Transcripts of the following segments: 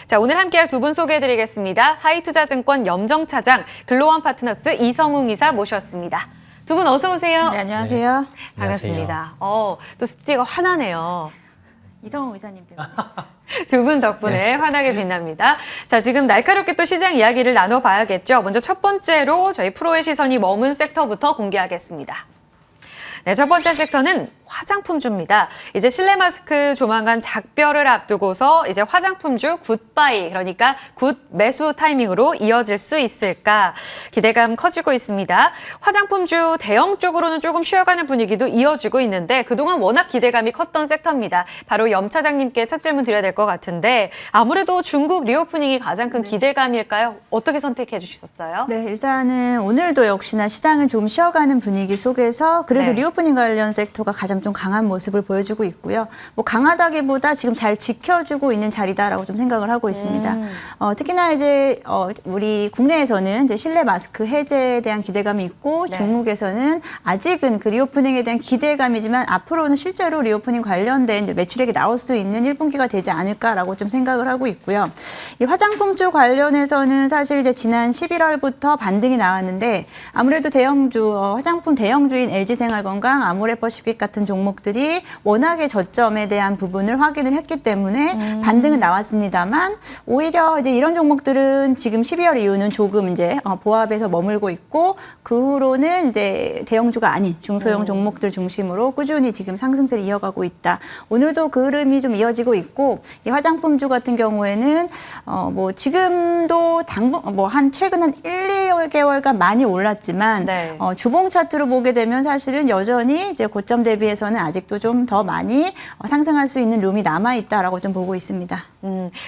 자, 오늘 함께할 두 분 소개해드리겠습니다. 하이투자증권 염정차장, 글로원 파트너스 이성웅 이사 모셨습니다. 두 분 어서 오세요. 네, 안녕하세요. 네, 반갑습니다. 또 스튜디오가 환하네요. 이성웅 이사님 때문에. 두 분 덕분에 환하게 빛납니다. 자, 지금 날카롭게 또 시장 이야기를 나눠봐야겠죠. 먼저 첫 번째로 저희 프로의 시선이 머문 섹터부터 공개하겠습니다. 네, 첫 번째 섹터는 화장품주입니다. 이제 실내 마스크 조만간 작별을 앞두고서 이제 화장품주 굿바이, 그러니까 굿 매수 타이밍으로 이어질 수 있을까 기대감 커지고 있습니다. 화장품주 대형 쪽으로는 조금 쉬어가는 분위기도 이어지고 있는데 그동안 워낙 기대감이 컸던 섹터입니다. 바로 염 차장님께 첫 질문 드려야 될 것 같은데 아무래도 중국 리오프닝이 가장 큰 기대감일까요? 어떻게 선택해 주셨어요? 네, 일단은 오늘도 역시나 시장은 좀 쉬어가는 분위기 속에서 그래도 네. 리오프닝 관련 섹터가 가장 좀 강한 모습을 보여주고 있고요. 뭐 강하다기보다 지금 잘 지켜주고 있는 자리다라고 좀 생각을 하고 있습니다. 특히나 이제 우리 국내에서는 이제 실내 마스크 해제에 대한 기대감이 있고 네. 중국에서는 아직은 그 리오프닝에 대한 기대감이지만 앞으로는 실제로 리오프닝 관련된 이제 매출액이 나올 수도 있는 1분기가 되지 않을까라고 좀 생각을 하고 있고요. 이 화장품주 관련해서는 사실 이제 지난 11월부터 반등이 나왔는데 아무래도 대형주 화장품 대형주인 LG생활건강, 아모레퍼시픽 같은 종목들이 워낙에 저점에 대한 부분을 확인을 했기 때문에 반등은 나왔습니다만 오히려 이제 이런 종목들은 지금 12월 이후는 조금 이제 보합에서 머물고 있고 그 후로는 이제 대형주가 아닌 중소형 종목들 중심으로 꾸준히 지금 상승세를 이어가고 있다. 오늘도 그 흐름이 좀 이어지고 있고 이 화장품주 같은 경우에는 뭐 지금도 한 최근 한 1-2개월간 많이 올랐지만 네. 주봉 차트로 보게 되면 사실은 여전히 이제 고점 대비해서는 아직도 좀 더 많이 상승할 수 있는 룸이 남아 있다라고 좀 보고 있습니다.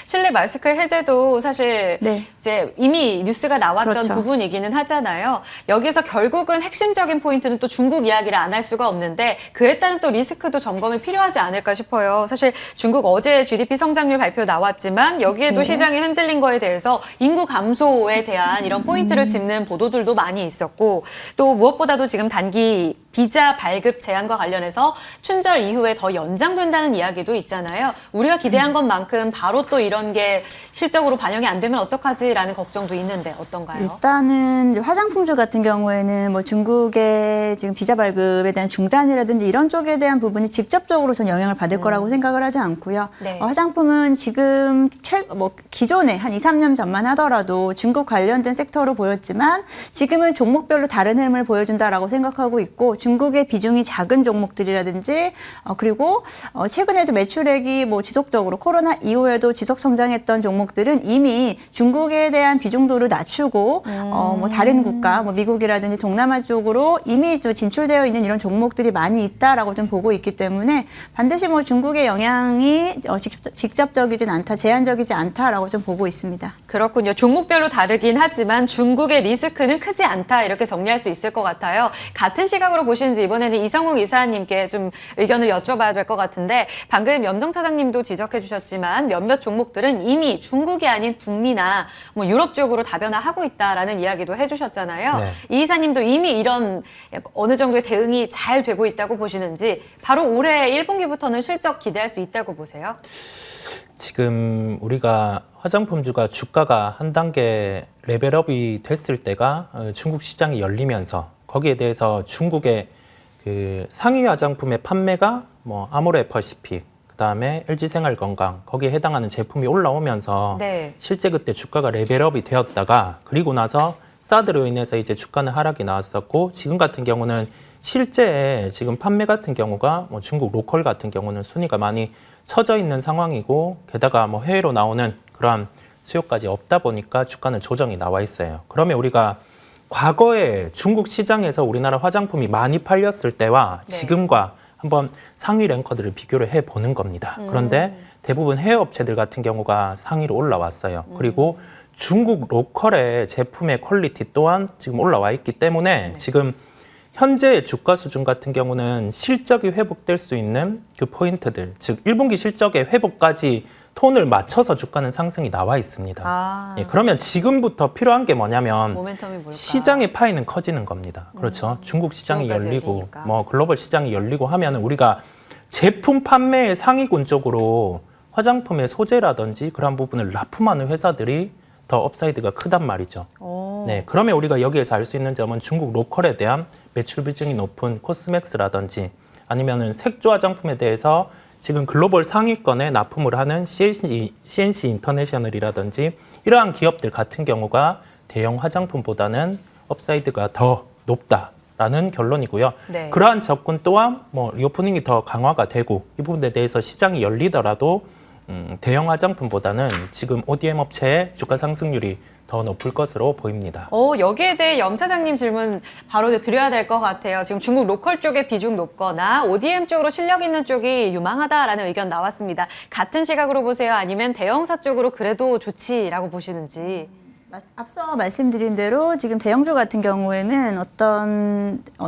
실내 마스크 해제도 사실 네. 이제 이미 뉴스가 나왔던 그렇죠. 부분이기는 하잖아요. 여기서 결국은 핵심적인 포인트는 또 중국 이야기를 안 할 수가 없는데 그에 따른 또 리스크도 점검이 필요하지 않을까 싶어요. 사실 중국 어제 GDP 성장률 발표 나왔지만 여기에도 네. 시장이 흔들린 거에 대해서 인구 감소에 대한 이런 포인트를 짚는 보도들도 많이 있었고 또 무엇보다도 지금 단기 비자 발급 제한과 관련해서 춘절 이후에 더 연장된다는 이야기도 있잖아요. 우리가 기대한 것만큼 바로 또 이런 게 실적으로 반영이 안 되면 어떡하지라는 걱정도 있는데 어떤가요? 일단은 이제 화장품주 같은 경우에는 뭐 중국의 지금 비자 발급에 대한 중단이라든지 이런 쪽에 대한 부분이 직접적으로 전 영향을 받을 거라고 생각을 하지 않고요. 네. 화장품은 지금 기존에 한 2, 3년 전만 하더라도 중국 관련된 섹터로 보였지만 지금은 종목별로 다른 흐름을 보여준다라고 생각하고 있고 중국의 비중이 작은 종목들이라든지 그리고 최근에도 매출액이 뭐 지속적으로 코로나 이후에도 지속 성장했던 종목들은 이미 중국에 대한 비중도를 낮추고 뭐 다른 국가, 뭐 미국이라든지 동남아 쪽으로 이미 또 진출되어 있는 이런 종목들이 많이 있다라고 좀 보고 있기 때문에 반드시 뭐 중국의 영향이 직접적이진 않다, 제한적이지 않다라고 좀 보고 있습니다. 그렇군요. 종목별로 다르긴 하지만 중국의 리스크는 크지 않다 이렇게 정리할 수 있을 것 같아요. 같은 시각으로 보시는지 이번에는 이성웅 이사님께 좀 의견을 여쭤봐야 될 것 같은데 방금 염정 차장님도 지적해 주셨지만 몇몇 종목들은 이미 중국이 아닌 북미나 뭐 유럽 쪽으로 다변화하고 있다라는 이야기도 해주셨잖아요. 네. 이 이사님도 이미 이런 어느 정도의 대응이 잘 되고 있다고 보시는지 바로 올해 1분기부터는 실적 기대할 수 있다고 보세요? 지금 우리가 화장품주가 주가가 한 단계 레벨업이 됐을 때가 중국 시장이 열리면서 거기에 대해서 중국의 그 상위 화장품의 판매가 뭐 아모레퍼시픽, 그다음에 LG생활건강 거기에 해당하는 제품이 올라오면서 네. 실제 그때 주가가 레벨업이 되었다가 그리고 나서 사드로 인해서 이제 주가는 하락이 나왔었고 지금 같은 경우는 실제 지금 판매 같은 경우가 뭐 중국 로컬 같은 경우는 순위가 많이 처져 있는 상황이고 게다가 뭐 해외로 나오는 그러한 수요까지 없다 보니까 주가는 조정이 나와 있어요. 그러면 우리가 과거에 중국 시장에서 우리나라 화장품이 많이 팔렸을 때와 네. 지금과 한번 상위 랭커들을 비교를 해보는 겁니다. 그런데 대부분 해외 업체들 같은 경우가 상위로 올라왔어요. 그리고 중국 로컬의 제품의 퀄리티 또한 지금 올라와 있기 때문에 지금 현재의 주가 수준 같은 경우는 실적이 회복될 수 있는 그 포인트들, 즉 1분기 실적의 회복까지 톤을 맞춰서 주가는 상승이 나와 있습니다. 예, 그러면 지금부터 필요한 게 뭐냐면 모멘텀이 뭘까? 시장의 파이는 커지는 겁니다. 그렇죠. 중국 시장이 중국까지 열리고 열리니까. 뭐 글로벌 시장이 열리고 하면은 우리가 제품 판매의 상위군 쪽으로 화장품의 소재라든지 그런 부분을 납품하는 회사들이 더 업사이드가 크단 말이죠. 네, 그러면 우리가 여기에서 알 수 있는 점은 중국 로컬에 대한 매출 비중이 높은 코스맥스라든지 아니면은 색조 화장품에 대해서 지금 글로벌 상위권에 납품을 하는 CNC 인터내셔널이라든지 이러한 기업들 같은 경우가 대형 화장품보다는 업사이드가 더 높다라는 결론이고요. 네. 그러한 접근 또한 뭐 리오프닝이 더 강화가 되고 이 부분에 대해서 시장이 열리더라도 대형 화장품보다는 지금 ODM 업체의 주가 상승률이 더 높을 것으로 보입니다. 여기에 대해 염 차장님 질문 바로 드려야 될 것 같아요. 지금 중국 로컬 쪽의 비중 높거나 ODM 쪽으로 실력 있는 쪽이 유망하다라는 의견 나왔습니다. 같은 시각으로 보세요? 아니면 대형사 쪽으로 그래도 좋지라고 보시는지. 앞서 말씀드린 대로 지금 대형주 같은 경우에는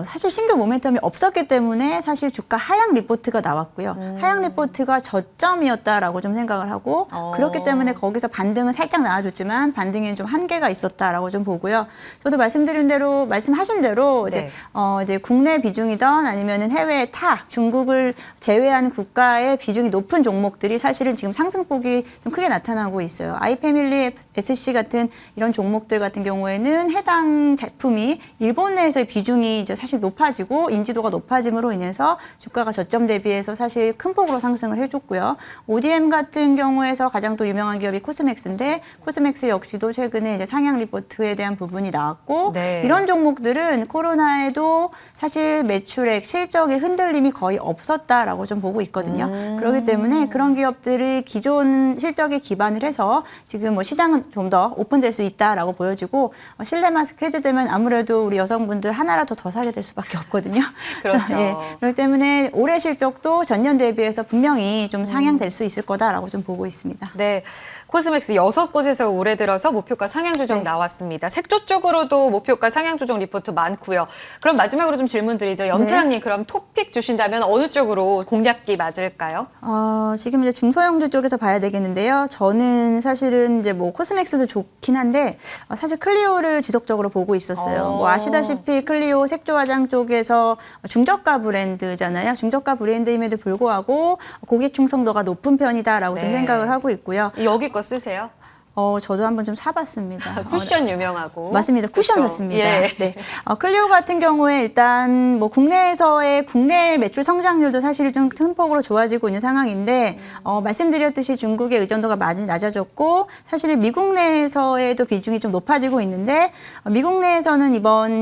사실 신규 모멘텀이 없었기 때문에 사실 주가 하향 리포트가 나왔고요. 하향 리포트가 저점이었다라고 좀 생각을 하고 그렇기 때문에 거기서 반등은 살짝 나와줬지만 반등에는 좀 한계가 있었다라고 좀 보고요. 저도 말씀하신 대로 네. 이제 국내 비중이던 아니면은 해외 중국을 제외한 국가의 비중이 높은 종목들이 사실은 지금 상승폭이 좀 크게 나타나고 있어요. 아이패밀리 SC 같은 이런 종목들 같은 경우에는 해당 제품이 일본 내에서의 비중이 이제 사실 높아지고 인지도가 높아짐으로 인해서 주가가 저점 대비해서 사실 큰 폭으로 상승을 해줬고요. ODM 같은 경우에서 가장 또 유명한 기업이 코스맥스인데 코스맥스 역시도 최근에 이제 상향 리포트에 대한 부분이 나왔고 네. 이런 종목들은 코로나에도 사실 매출액 실적의 흔들림이 거의 없었다라고 좀 보고 있거든요. 그렇기 때문에 그런 기업들이 기존 실적에 기반을 해서 지금 뭐 시장은 좀 더 오픈될 수 있다라고 보여지고 실내 마스크 해제되면 아무래도 우리 여성분들 하나라도 더 사게 될 수밖에 없거든요. 그렇죠. 예, 그렇기 때문에 올해 실적도 전년 대비해서 분명히 좀 상향될 수 있을 거다라고 좀 보고 있습니다. 네, 코스맥스 6곳에서 올해 들어서 목표가 상향 조정 네. 나왔습니다. 색조 쪽으로도 목표가 상향 조정 리포트 많고요. 그럼 마지막으로 좀 질문 드리죠. 염 네. 차장님 그럼 토픽 주신다면 어느 쪽으로 공략기 맞을까요? 지금 이제 중소형주 쪽에서 봐야 되겠는데요. 저는 사실은 이제 뭐 코스맥스도 좋긴 한데 사실 클리오를 지속적으로 보고 있었어요. 뭐 아시다시피 클리오 색조 화장 쪽에서 중저가 브랜드잖아요. 중저가 브랜드임에도 불구하고 고객 충성도가 높은 편이다라고 좀 네. 생각을 하고 있고요. 여기 거 쓰세요? 저도 한번 좀 사봤습니다. 쿠션 유명하고. 맞습니다. 쿠션 그렇죠. 좋습니다. 예. 네. 클리오 같은 경우에 일단 뭐 국내에서의 국내 매출 성장률도 사실 좀 큰 폭으로 좋아지고 있는 상황인데 말씀드렸듯이 중국의 의존도가 많이 낮아졌고 사실 미국 내에서의도 비중이 좀 높아지고 있는데 미국 내에서는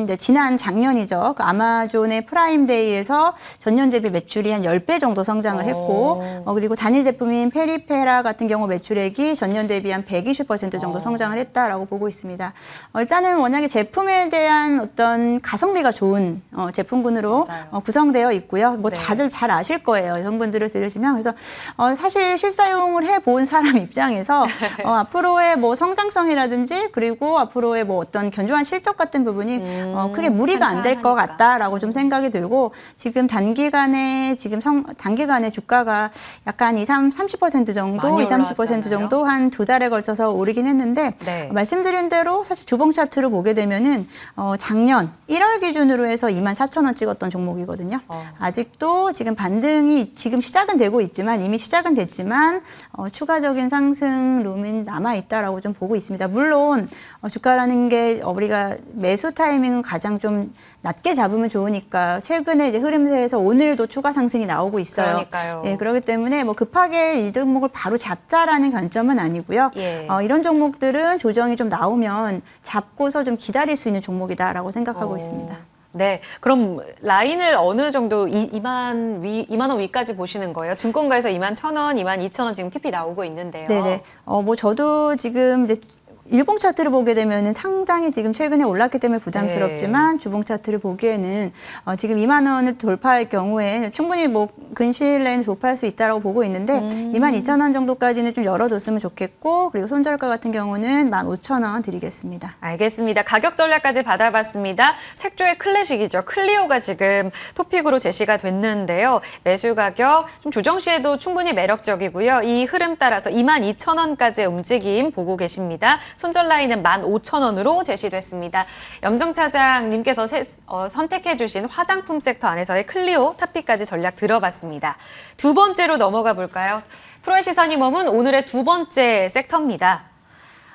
이제 지난 작년이죠. 그 아마존의 프라임데이에서 전년 대비 매출이 한 10배 정도 성장을 했고 그리고 단일 제품인 페리페라 같은 경우 매출액이 전년 대비 한 120% 정도 성장을 했다라고 보고 있습니다. 일단은 워낙에 제품에 대한 어떤 가성비가 좋은 제품군으로 구성되어 있고요. 뭐 네. 다들 잘 아실 거예요. 여성분들을 들으시면. 그래서 사실 실사용을 해본 사람 입장에서 앞으로의 뭐 성장성이라든지 그리고 앞으로의 뭐 어떤 견조한 실적 같은 부분이 크게 무리가 안 될 것 같다라고 좀 생각이 들고 지금 단기간에 주가가 약간 30% 정도, 많이 30% 정도 한 2달에 걸쳐서 오르긴 했는데 네. 말씀드린 대로 사실 주봉 차트로 보게 되면은 작년 1월 기준으로 해서 24,000원 찍었던 종목이거든요. 아직도 지금 반등이 지금 시작은 되고 있지만 이미 시작은 됐지만 추가적인 상승 룸이 남아 있다라고 좀 보고 있습니다. 물론 주가라는 게 우리가 매수 타이밍은 가장 좀 낮게 잡으면 좋으니까 최근에 이제 흐름세에서 오늘도 추가 상승이 나오고 있어요. 그러니까요. 예, 그렇기 때문에 뭐 급하게 이 종목을 바로 잡자라는 관점은 아니고요. 예. 이런 종목들은 조정이 좀 나오면 잡고서 좀 기다릴 수 있는 종목이다라고 생각하고 있습니다. 네, 그럼 라인을 어느 정도 2만 원 위까지 보시는 거예요? 증권가에서 21,000원, 22,000원 지금 TP 나오고 있는데요. 네네. 뭐 저도 지금 이제 일봉 차트를 보게 되면은 상당히 지금 최근에 올랐기 때문에 부담스럽지만 주봉 차트를 보기에는 지금 2만 원을 돌파할 경우에 충분히 뭐 근시일 내에는 돌파할 수 있다라고 보고 있는데 22,000원 정도까지는 좀 열어뒀으면 좋겠고 그리고 손절가 같은 경우는 15,000원 드리겠습니다. 알겠습니다. 가격 전략까지 받아봤습니다. 색조의 클래식이죠. 클리오가 지금 토픽으로 제시가 됐는데요. 매수 가격 좀 조정 시에도 충분히 매력적이고요. 이 흐름 따라서 22,000원까지의 움직임 보고 계십니다. 손절 라인은 15,000원으로 제시됐습니다. 염정 차장님께서 선택해 주신 화장품 섹터 안에서의 클리오 탑픽까지 전략 들어봤습니다. 두 번째로 넘어가 볼까요? 프로의 시선이 머문 오늘의 두 번째 섹터입니다.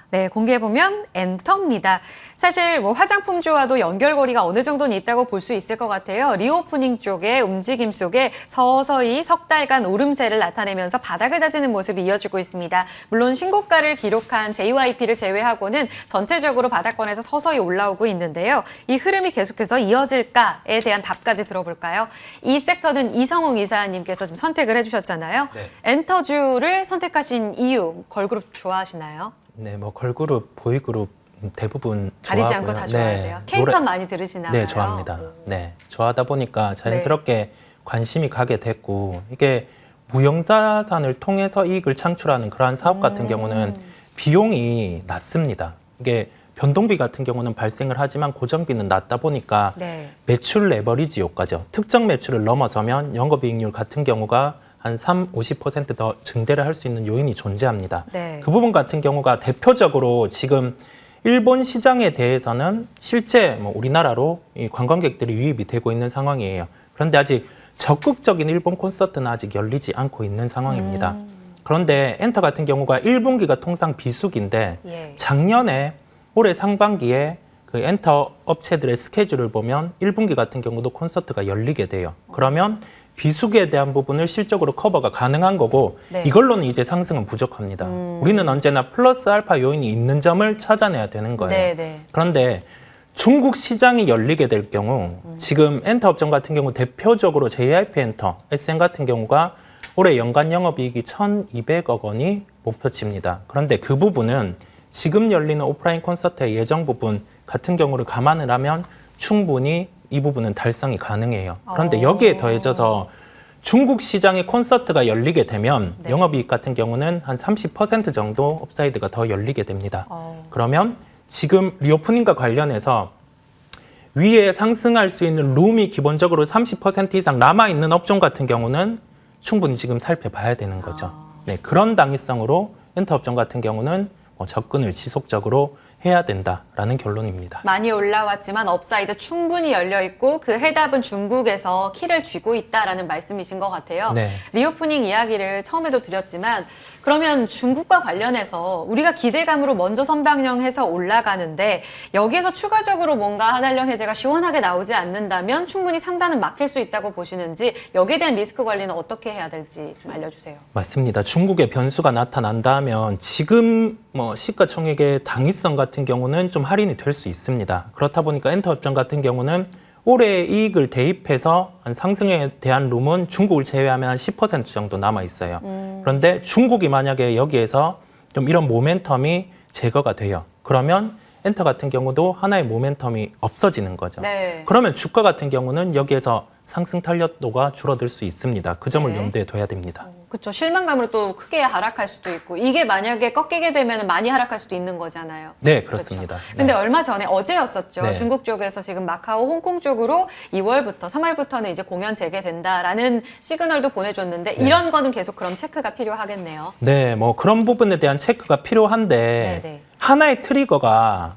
네, 공개해보면 엔터입니다. 사실 뭐 화장품주와도 연결고리가 어느 정도는 있다고 볼 수 있을 것 같아요. 리오프닝 쪽의 움직임 속에 서서히 석 달간 오름세를 나타내면서 바닥을 다지는 모습이 이어지고 있습니다. 물론 신고가를 기록한 JYP를 제외하고는 전체적으로 바닥권에서 서서히 올라오고 있는데요. 이 흐름이 계속해서 이어질까에 대한 답까지 들어볼까요? 이 섹터는 이성웅 이사님께서 좀 선택을 해주셨잖아요. 네. 엔터주를 선택하신 이유, 걸그룹 좋아하시나요? 네, 뭐 걸그룹, 보이그룹 대부분 가리지 좋아하고요. 않고 다 좋아하세요? K-팝 많이 들으시나요? 네, 좋아합니다. 네, 좋아하다 보니까 자연스럽게 관심이 가게 됐고 이게 무형자산을 통해서 이익을 창출하는 그러한 사업 같은 경우는 비용이 낮습니다. 이게 변동비 같은 경우는 발생을 하지만 고정비는 낮다 보니까 네. 매출 레버리지 효과죠. 특정 매출을 넘어서면 영업이익률 같은 경우가 한 50% 증대를 할 수 있는 요인이 존재합니다. 네. 그 부분 같은 경우가 대표적으로 지금 일본 시장에 대해서는 실제 뭐 우리나라로 이 관광객들이 유입이 되고 있는 상황이에요. 그런데 아직 적극적인 일본 콘서트는 아직 열리지 않고 있는 상황입니다. 그런데 엔터 같은 경우가 1분기가 통상 비수기인데 예. 작년에 올해 상반기에 그 엔터 업체들의 스케줄을 보면 1분기 같은 경우도 콘서트가 열리게 돼요. 그러면 비수기에 대한 부분을 실적으로 커버가 가능한 거고 네. 이걸로는 이제 상승은 부족합니다. 우리는 언제나 플러스 알파 요인이 있는 점을 찾아내야 되는 거예요. 네, 네. 그런데 중국 시장이 열리게 될 경우 지금 엔터 업종 같은 경우 대표적으로 JYP 엔터, SM 같은 경우가 올해 연간 영업이익이 1,200억 원이 목표치입니다. 그런데 그 부분은 지금 열리는 오프라인 콘서트의 예정 부분 같은 경우를 감안을 하면 충분히 이 부분은 달성이 가능해요. 그런데 여기에 더해져서 중국 시장의 콘서트가 열리게 되면 네. 영업이익 같은 경우는 한 30% 정도 업사이드가 더 열리게 됩니다. 그러면 지금 리오프닝과 관련해서 위에 상승할 수 있는 룸이 기본적으로 30% 이상 남아있는 업종 같은 경우는 충분히 지금 살펴봐야 되는 거죠. 네, 그런 당위성으로 엔터 업종 같은 경우는 뭐 접근을 지속적으로 해야 된다라는 결론입니다. 많이 올라왔지만 업사이드 충분히 열려 있고 그 해답은 중국에서 키를 쥐고 있다라는 말씀이신 것 같아요. 네. 리오프닝 이야기를 처음에도 드렸지만 그러면 중국과 관련해서 우리가 기대감으로 먼저 선방영해서 올라가는데 여기에서 추가적으로 뭔가 하달령 해제가 시원하게 나오지 않는다면 충분히 상단은 막힐 수 있다고 보시는지 여기에 대한 리스크 관리는 어떻게 해야 될지 좀 알려주세요. 맞습니다. 중국의 변수가 나타난다면 지금 뭐 시가총액의 당위성 같은 경우는 좀 할인이 될 수 있습니다. 그렇다 보니까 엔터 업종 같은 경우는 올해 이익을 대입해서 한 상승에 대한 룸은 중국을 제외하면 한 10% 정도 남아 있어요. 그런데 중국이 만약에 여기에서 좀 이런 모멘텀이 제거가 돼요. 그러면 엔터 같은 경우도 하나의 모멘텀이 없어지는 거죠. 네. 그러면 주가 같은 경우는 여기에서 상승 탄력도가 줄어들 수 있습니다. 그 점을 네. 염두에 둬야 됩니다. 그렇죠. 실망감으로 또 크게 하락할 수도 있고 이게 만약에 꺾이게 되면 많이 하락할 수도 있는 거잖아요. 네, 그렇습니다. 그렇죠. 근데 네. 얼마 전에 어제였었죠. 네. 중국 쪽에서 지금 마카오, 홍콩 쪽으로 2월부터 3월부터는 이제 공연 재개된다라는 시그널도 보내줬는데 네. 이런 거는 계속 그럼 체크가 필요하겠네요. 네, 뭐 그런 부분에 대한 체크가 필요한데 네. 하나의 트리거가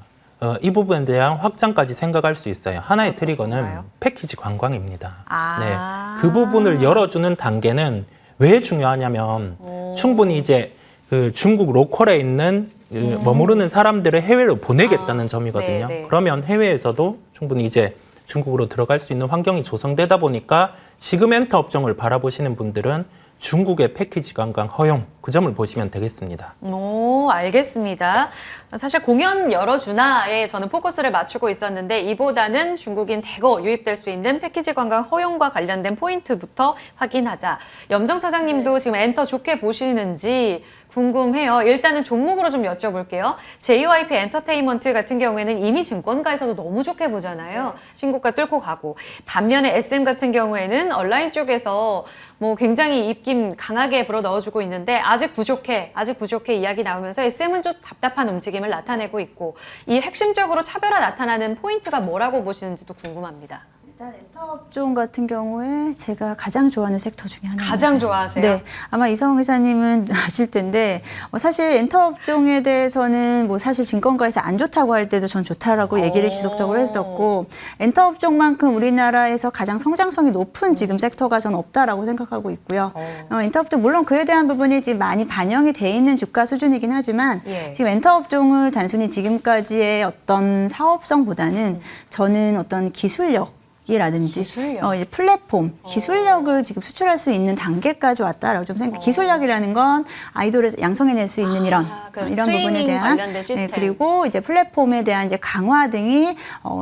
이 부분에 대한 확장까지 생각할 수 있어요. 하나의 트리거는 건가요? 패키지 관광입니다. 아. 네, 그 부분을 열어주는 단계는 왜 중요하냐면 충분히 이제 그 중국 로컬에 있는 그 머무르는 사람들을 해외로 보내겠다는 점이거든요. 네. 그러면 해외에서도 충분히 이제 중국으로 들어갈 수 있는 환경이 조성되다 보니까 지금 엔터 업종을 바라보시는 분들은 중국의 패키지 관광 허용 그 점을 보시면 되겠습니다. 오, 알겠습니다. 사실 공연 열어주나에 저는 포커스를 맞추고 있었는데 이보다는 중국인 대거 유입될 수 있는 패키지 관광 허용과 관련된 포인트부터 확인하자. 염정 차장님도 지금 엔터 좋게 보시는지 궁금해요. 일단은 종목으로 좀 여쭤볼게요. JYP 엔터테인먼트 같은 경우에는 이미 증권가에서도 너무 좋게 보잖아요. 신고가 뚫고 가고. 반면에 SM 같은 경우에는 온라인 쪽에서 뭐 굉장히 입김 강하게 불어 넣어주고 있는데 아직 부족해 이야기 나오면서 SM은 좀 답답한 움직임을 나타내고 있고 이 핵심적으로 차별화 나타나는 포인트가 뭐라고 보시는지도 궁금합니다. 일단 엔터업종 같은 경우에 제가 가장 좋아하는 섹터 중에 하나입니다. 가장 좋아하세요? 네, 아마 이성훈 기사님은 아실 텐데 사실 엔터업종에 대해서는 뭐 사실 증권가에서 안 좋다고 할 때도 전 좋다라고 얘기를 지속적으로 했었고 엔터업종만큼 우리나라에서 가장 성장성이 높은 지금 섹터가 전 없다라고 생각하고 있고요. 엔터업종 물론 그에 대한 부분이 지금 많이 반영이 돼 있는 주가 수준이긴 하지만 예. 지금 엔터업종을 단순히 지금까지의 어떤 사업성보다는 저는 어떤 기술력이라든지 기술력? 이제 플랫폼, 기술력을 지금 수출할 수 있는 단계까지 왔다라고 좀 생각. 기술력이라는 건 아이돌을 양성해낼 수 있는 이런 이런 부분에 트레이닝 대한 관련된 시스템. 그리고 이제 플랫폼에 대한 이제 강화 등이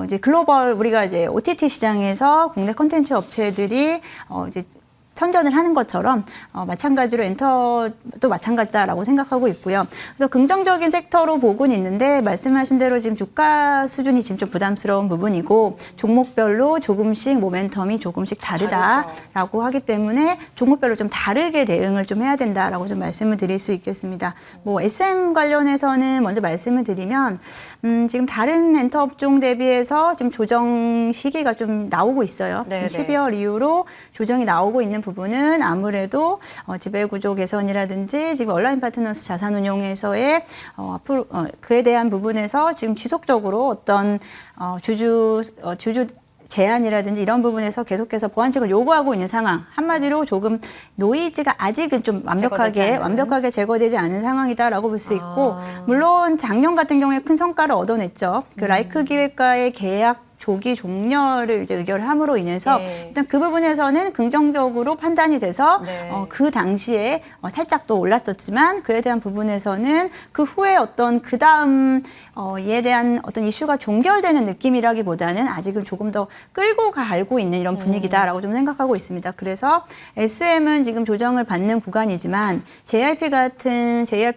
이제 글로벌 우리가 이제 OTT 시장에서 국내 콘텐츠 업체들이 이제 선전을 하는 것처럼 마찬가지로 엔터도 마찬가지다라고 생각하고 있고요. 그래서 긍정적인 섹터로 보고는 있는데 말씀하신 대로 지금 주가 수준이 지금 좀 부담스러운 부분이고 종목별로 조금씩 모멘텀이 조금씩 다르다라고 하기 때문에 종목별로 좀 다르게 대응을 좀 해야 된다라고 좀 말씀을 드릴 수 있겠습니다. 뭐 SM 관련해서는 먼저 말씀을 드리면 지금 다른 엔터 업종 대비해서 지금 조정 시기가 좀 나오고 있어요. 네네. 지금 12월 이후로 조정이 나오고 있는 부분은 아무래도 지배구조 개선이라든지 지금 온라인 파트너스 자산운용에서의 앞으로 그에 대한 부분에서 지금 지속적으로 어떤 주주 제한이라든지 이런 부분에서 계속해서 보완책을 요구하고 있는 상황. 한마디로 조금 노이즈가 아직은 좀 완벽하게 제거되지 않은 상황이다라고 볼 수 있고 물론 작년 같은 경우에 큰 성과를 얻어냈죠. 그 라이크 기획과의 계약 조기 종료를 이제 의결함으로 인해서 네. 일단 그 부분에서는 긍정적으로 판단이 돼서 네. 그 당시에 살짝 또 올랐었지만 그에 대한 부분에서는 그 후에 어떤 그 다음 이에 대한 어떤 이슈가 종결되는 느낌이라기보다는 아직은 조금 더 끌고 가고 있는 이런 분위기다라고 좀 생각하고 있습니다. 그래서 SM은 지금 조정을 받는 구간이지만 JYP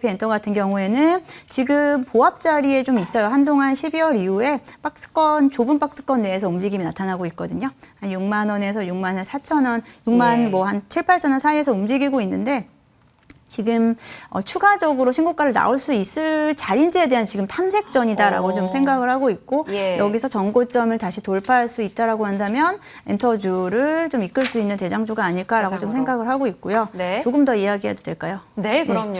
엔터 같은 경우에는 지금 보합 자리에 좀 있어요. 한동안 12월 이후에 좁은 박스권 내에서 움직임이 나타나고 있거든요. 한 6만 원에서 6만 4천 원, 6만 예. 뭐 한 7, 8천 원 사이에서 움직이고 있는데 지금 추가적으로 신고가를 나올 수 있을 자리인지에 대한 지금 탐색전이다라고 좀 생각을 하고 있고 예. 여기서 전고점을 다시 돌파할 수 있다라고 한다면 엔터주를 좀 이끌 수 있는 대장주가 아닐까라고 좀 대장으로. 생각을 하고 있고요. 네. 조금 더 이야기해도 될까요? 네, 그럼요.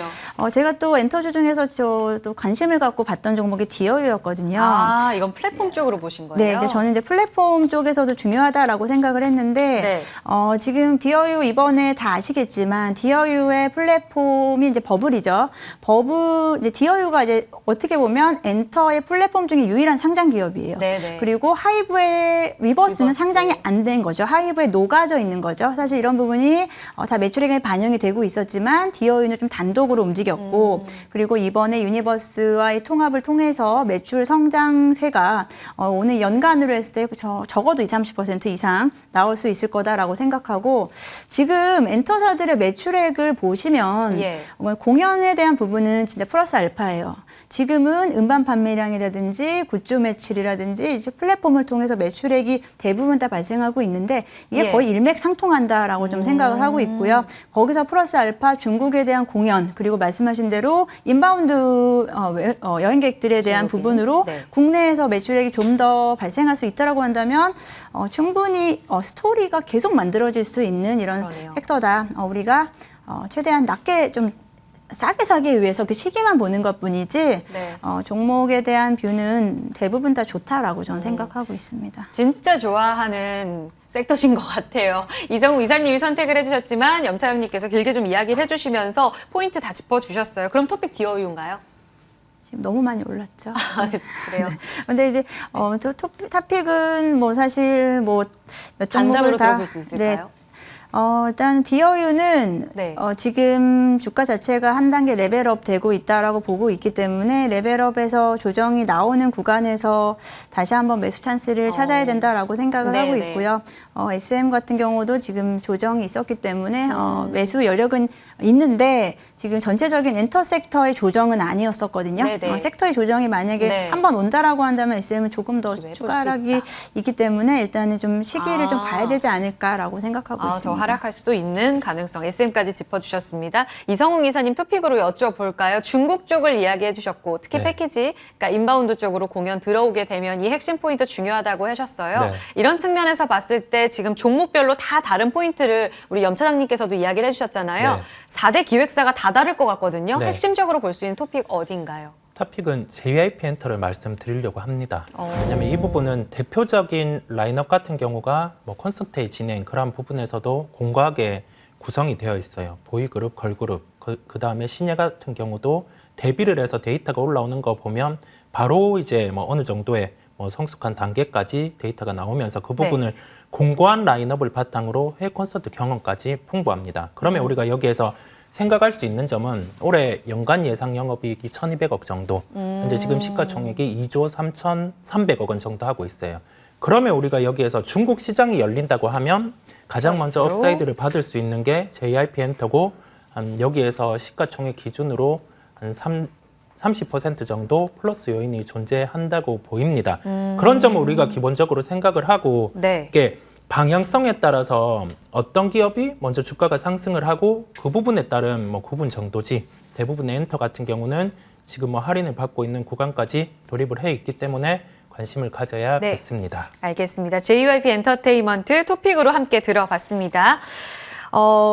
제가 또 엔터주 중에서 저도 관심을 갖고 봤던 종목이 디어유였거든요. 아, 이건 플랫폼 쪽으로 보신 거예요? 네, 이제 저는 이제 플랫폼 쪽에서도 중요하다라고 생각을 했는데, 네. 지금 디어유 이번에 다 아시겠지만, 디어유의 플랫폼이 이제 버블이죠. 이제 디어유가 이제 어떻게 보면 엔터의 플랫폼 중에 유일한 상장 기업이에요. 네네. 그리고 하이브의 위버스는 위버스. 상장이 안 된 거죠. 하이브에 녹아져 있는 거죠. 사실 이런 부분이 다 매출액에 반영이 되고 있었지만, 디어유는 좀 단독으로 움직였고, 그리고 이번에 유니버스와의 통합을 통해서 매출 성장세가 오늘 연간으로 했을 때 적어도 20-30% 이상 나올 수 있을 거다라고 생각하고 지금 엔터사들의 매출액을 보시면 예. 공연에 대한 부분은 진짜 플러스 알파예요. 지금은 음반 판매량이라든지 굿즈 매출이라든지 이제 플랫폼을 통해서 매출액이 대부분 다 발생하고 있는데 이게 예. 거의 일맥상통한다라고 좀 생각을 하고 있고요. 거기서 플러스 알파 중국에 대한 공연 그리고 말씀하신 대로 인바운드 여행객들에 대한 중국인. 부분으로 네. 국내에서 매출액이 좀 더 발생할 수 있다라고 한다면 충분히 스토리가 계속 만들어질 수 있는 이런 그러네요. 섹터다. 우리가 최대한 낮게 좀 싸게 사기 위해서 그 시기만 보는 것뿐이지 네. 종목에 대한 뷰는 대부분 다 좋다라고 저는 생각하고 있습니다. 진짜 좋아하는 섹터신 것 같아요. 이정우 이사님이 선택을 해주셨지만 염차영님께서 길게 좀 이야기를 해주시면서 포인트 다 짚어주셨어요. 그럼 토픽 디어유인가요? 지금 너무 많이 올랐죠. 아, 그래요? 근데 이제 토픽은 뭐 사실 뭐 몇 종목을 단답으로 다 들어볼 수 있을까요? 일단 디어유는 네. 지금 주가 자체가 한 단계 레벨업 되고 있다라고 보고 있기 때문에 레벨업에서 조정이 나오는 구간에서 다시 한번 매수 찬스를 찾아야 된다라고 생각을 네, 하고 네. 있고요. SM 같은 경우도 지금 조정이 있었기 때문에 매수 여력은 있는데 지금 전체적인 엔터 섹터의 조정은 아니었었거든요. 네, 네. 섹터의 조정이 만약에 네. 한번 온다라고 한다면 SM은 조금 더 기회를 볼수 추가락이 있기 때문에 일단은 좀 시기를 좀 봐야 되지 않을까라고 생각하고 있습니다. 더 하락할 수도 있는 가능성, SM까지 짚어주셨습니다. 이성웅 이사님 토픽으로 여쭤볼까요? 중국 쪽을 이야기해 주셨고 특히 네. 패키지, 그러니까 인바운드 쪽으로 공연 들어오게 되면 이 핵심 포인트 중요하다고 하셨어요. 네. 이런 측면에서 봤을 때 지금 종목별로 다 다른 포인트를 우리 염 차장님께서도 이야기를 해주셨잖아요. 네. 4대 기획사가 다 다를 것 같거든요. 네. 핵심적으로 볼 수 있는 토픽 어디인가요? 토픽은 JYP 엔터를 말씀드리려고 합니다. 왜냐하면 이 부분은 대표적인 라인업 같은 경우가 뭐 콘서트의 진행 그런 부분에서도 공고하게 구성이 되어 있어요. 보이그룹, 걸그룹, 그다음에 신예 같은 경우도 데뷔를 해서 데이터가 올라오는 거 보면 바로 이제 뭐 어느 정도의 뭐 성숙한 단계까지 데이터가 나오면서 그 부분을 공고한 라인업을 바탕으로 해외 콘서트 경험까지 풍부합니다. 그러면 우리가 여기에서 생각할 수 있는 점은 올해 연간 예상 영업이익이 1,200억 정도, 현재 지금 시가총액이 2조 3,300억 원 정도 하고 있어요. 그러면 우리가 여기에서 중국 시장이 열린다고 하면 가장 먼저 플러스로? 업사이드를 받을 수 있는 게 JYP 엔터고 여기에서 시가총액 기준으로 한 30% 정도 플러스 요인이 존재한다고 보입니다. 그런 점을 우리가 기본적으로 생각을 하고 네. 이게 방향성에 따라서 어떤 기업이 먼저 주가가 상승을 하고 그 부분에 따른 뭐 구분 정도지 대부분의 엔터 같은 경우는 지금 뭐 할인을 받고 있는 구간까지 돌입을 해 있기 때문에 관심을 가져야겠습니다. 알겠습니다. JYP 엔터테인먼트 토픽으로 함께 들어봤습니다.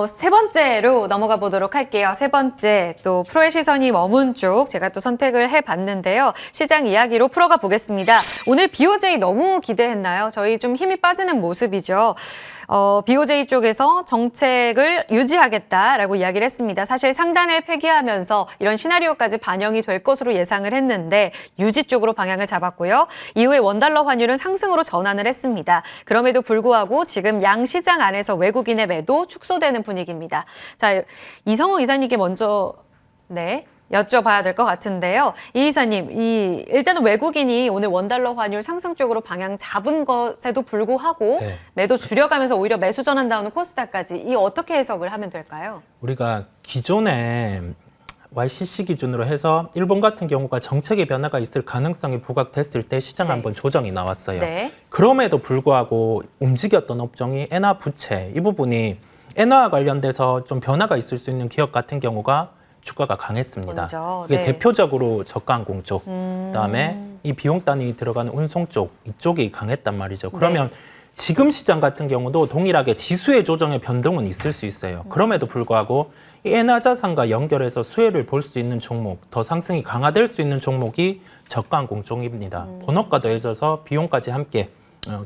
세 번째로 넘어가 보도록 할게요. 세 번째, 또 프로의 시선이 머문 쪽 제가 또 선택을 해봤는데요. 시장 이야기로 풀어가 보겠습니다. 오늘 BOJ 너무 기대했나요? 저희 좀 힘이 빠지는 모습이죠. BOJ 쪽에서 정책을 유지하겠다라고 이야기를 했습니다. 사실 상단을 폐기하면서 이런 시나리오까지 반영이 될 것으로 예상을 했는데 유지 쪽으로 방향을 잡았고요. 이후에 원달러 환율은 상승으로 전환을 했습니다. 그럼에도 불구하고 지금 양 시장 안에서 외국인의 매도 축소되는 분위기입니다. 자, 이성웅 이사님께 먼저 여쭤봐야 될 것 같은데요. 이 이사님, 일단은 외국인이 오늘 원달러 환율 상승 쪽으로 방향 잡은 것에도 불구하고 네. 매도 줄여가면서 오히려 매수 전환 나오는 코스닥까지 이 어떻게 해석을 하면 될까요? 우리가 기존에 YCC 기준으로 해서 일본 같은 경우가 정책의 변화가 있을 가능성이 부각됐을 때 시장 한번 조정이 나왔어요. 네. 그럼에도 불구하고 움직였던 업종이 엔화 부채 이 부분이 엔화와 관련돼서 좀 변화가 있을 수 있는 기업 같은 경우가 주가가 강했습니다. 먼저, 이게 네. 대표적으로 저가항공 쪽, 그다음에 이 비용 단위 들어가는 운송 쪽 이쪽이 강했단 말이죠. 그러면 지금 시장 같은 경우도 동일하게 지수의 조정의 변동은 있을 수 있어요. 그럼에도 불구하고 이 엔화 자산과 연결해서 수혜를 볼 수 있는 종목, 더 상승이 강화될 수 있는 종목이 저가항공 쪽입니다. 본업과 더해져서 비용까지 함께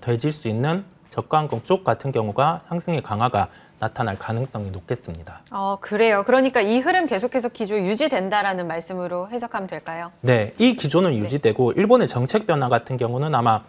더해질 수 있는 저가항공 쪽 같은 경우가 상승의 강화가 나타날 가능성이 높겠습니다. 그래요. 그러니까 이 흐름 계속해서 기조 유지된다라는 말씀으로 해석하면 될까요? 네, 이 기조는 유지되고 일본의 정책 변화 같은 경우는 아마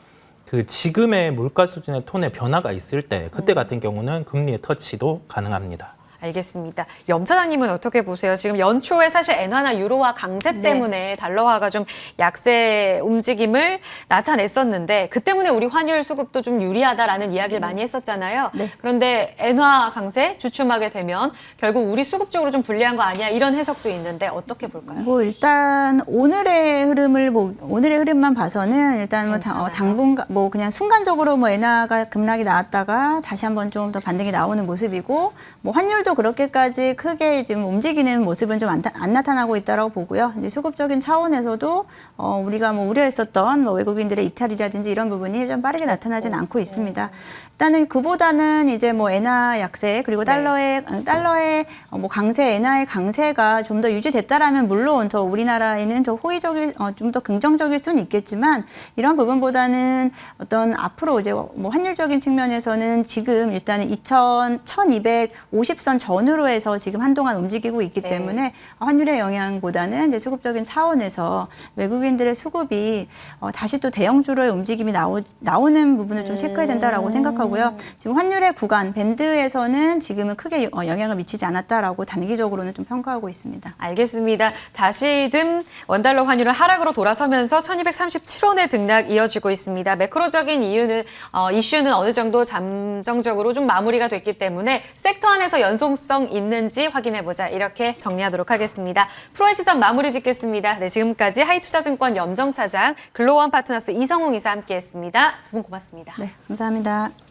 그 지금의 물가 수준의 톤의 변화가 있을 때 그때 같은 경우는 금리의 터치도 가능합니다. 알겠습니다. 염 차장님은 어떻게 보세요? 지금 연초에 사실 엔화나 유로화 강세 때문에 달러화가 좀 약세 움직임을 나타냈었는데 그 때문에 우리 환율 수급도 좀 유리하다라는 이야기를 많이 했었잖아요. 그런데 엔화 강세 주춤하게 되면 결국 우리 수급 쪽으로 좀 불리한 거 아니야? 이런 해석도 있는데 어떻게 볼까요? 뭐 일단 오늘의 흐름만 봐서는 일단 뭐 당분간 뭐 그냥 순간적으로 뭐 엔화가 급락이 나왔다가 다시 한번 좀 더 반등이 나오는 모습이고 뭐 환율도 그렇게까지 크게 좀 움직이는 모습은 좀 안 나타나고 있다라고 보고요. 이제 수급적인 차원에서도 우리가 뭐 우려했었던 뭐 외국인들의 이탈이라든지 이런 부분이 좀 빠르게 나타나진 않고 있습니다. 일단은 그보다는 이제 뭐 엔화 약세 그리고 달러의 뭐 강세, 엔화의 강세가 좀 더 유지됐다라면 물론 더 우리나라에는 더 호의적일, 좀 더 긍정적일 수는 있겠지만 이런 부분보다는 어떤 앞으로 이제 뭐 환율적인 측면에서는 지금 일단은 1250선 전후로 해서 지금 한동안 움직이고 있기 때문에 환율의 영향보다는 이제 수급적인 차원에서 외국인들의 수급이 다시 또 대형주로의 움직임이 나오는 부분을 좀 체크해야 된다라고 생각하고요. 지금 환율의 구간 밴드에서는 지금은 크게 영향을 미치지 않았다라고 단기적으로는 좀 평가하고 있습니다. 알겠습니다. 다시금 원달러 환율은 하락으로 돌아서면서 1237원의 등락 이어지고 있습니다. 매크로적인 이슈는 어느 정도 잠정적으로 좀 마무리가 됐기 때문에 섹터 안에서 연속성 있는지 확인해보자. 이렇게 정리하도록 하겠습니다. 프로의 시선 마무리 짓겠습니다. 네, 지금까지 하이투자증권 염정 차장, 글로원 파트너스 이성웅 이사 함께했습니다. 두 분 고맙습니다. 네, 감사합니다.